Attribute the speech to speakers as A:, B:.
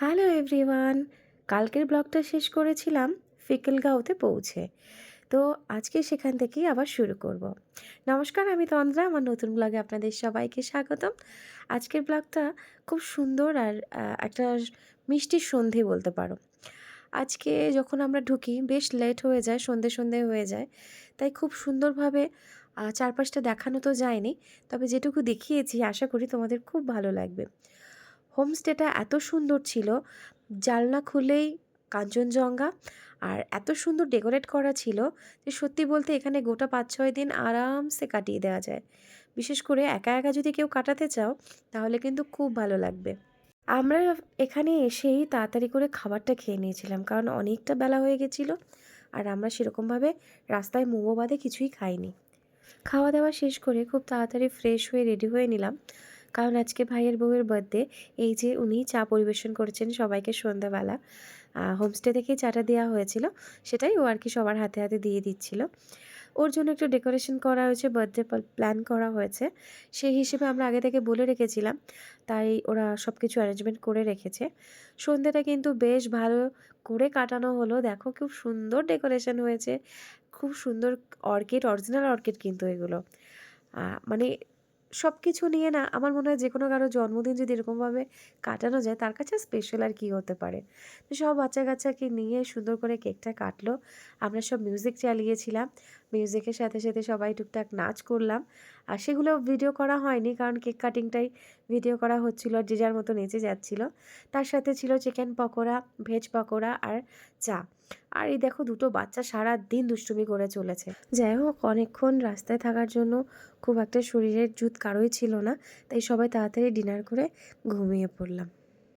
A: Hello everyone, কালকের ব্লগটা শেষ করেছিলাম ফিকেলগাঁওতে পৌঁছে। তো আজকে সেখান থেকেই আবার শুরু করব। নমস্কার, আমি তন্দ্রা। আমার নতুন ব্লগে আপনাদের সবাইকে স্বাগতম। আজকের ব্লগটা খুব সুন্দর আর একটা মিষ্টি সন্ধে বলতে পারো। আজকে যখন আমরা ঢুকি বেশ লেট হয়ে যায়, সন্ধে সন্ধে হয়ে যায়, তাই খুব সুন্দরভাবে চারপাশটা দেখানো তো যায়নি, তবে যেটুকু দেখিয়েছি আশা করি তোমাদের খুব ভালো লাগবে। হোমস্টেটা এত সুন্দর ছিল, জানলা খুলেই কাঞ্চনজঙ্ঘা, আর এত সুন্দর ডেকোরেট করা ছিল যে সত্যি বলতে এখানে গোটা ৫-৬ দিন আরামসে কাটিয়ে দেওয়া যায়। বিশেষ করে একা একা যদি কেউ কাটাতে চাও তাহলে কিন্তু খুব ভালো লাগবে। আমরা এখানে এসেই তাড়াতাড়ি করে খাবারটা খেয়ে নিয়েছিলাম, কারণ অনেকটা বেলা হয়ে গেছিলো আর আমরা সেরকমভাবে রাস্তায় মোমো বাদে কিছুই খাইনি। খাওয়া দাওয়া শেষ করে খুব তাড়াতাড়ি ফ্রেশ হয়ে রেডি হয়ে নিলাম, কারণ আজকে ভাইয়ের বউয়ের বার্থডে। এই যে উনি চা পরিবেশন করেছেন সবাইকে সন্ধ্যাবেলা, হোমস্টে থেকেই চাটা দেওয়া হয়েছিল, সেটাই ও আর কি সবার হাতে হাতে দিয়ে দিচ্ছিল। ওর জন্য একটু ডেকোরেশন করা হয়েছে, বার্থডে প্ল্যান করা হয়েছে, সেই হিসেবে আমরা আগে থেকে বলে রেখেছিলাম, তাই ওরা সব কিছু অ্যারেঞ্জমেন্ট করে রেখেছে। সন্ধ্যেটা কিন্তু বেশ ভালো করে কাটানো হলো। দেখো খুব সুন্দর ডেকোরেশন হয়েছে, খুব সুন্দর অর্কিড, অরিজিনাল অর্কিড কিন্তু এগুলো। মানে সব কিছু নিয়ে না আমার মনে হয় যে কোনো কারো জন্মদিন যদি এরকমভাবে কাটানো যায় তার কাছে স্পেশাল আর কী হতে পারে। তো সব বাচ্চা কাচ্চাকে নিয়ে সুন্দর করে কেকটা কাটলো। আমরা সব মিউজিক চালিয়েছিলাম, মিউজিকের সাথে সাথে সবাই টুকটাক নাচ করলাম। আর সেগুলো ভিডিও করা হয়নি, কারণ কেক কাটিংটাই ভিডিও করা হচ্ছিলো আর যে যার মতো নেচে যাচ্ছিলো। তার সাথে ছিল চিকেন পকোড়া, ভেজ পকোড়া আর চা। আর এই দেখো দুটো বাচ্চা সারা দিন দুষ্টুমি করে চলেছে। যাই হোক, অনেকক্ষণ রাস্তায় থাকার জন্য খুব একটা শরীরের জুত কারোই ছিল না, তাই সবাই তাড়াতাড়ি ডিনার করে ঘুমিয়ে পড়লাম।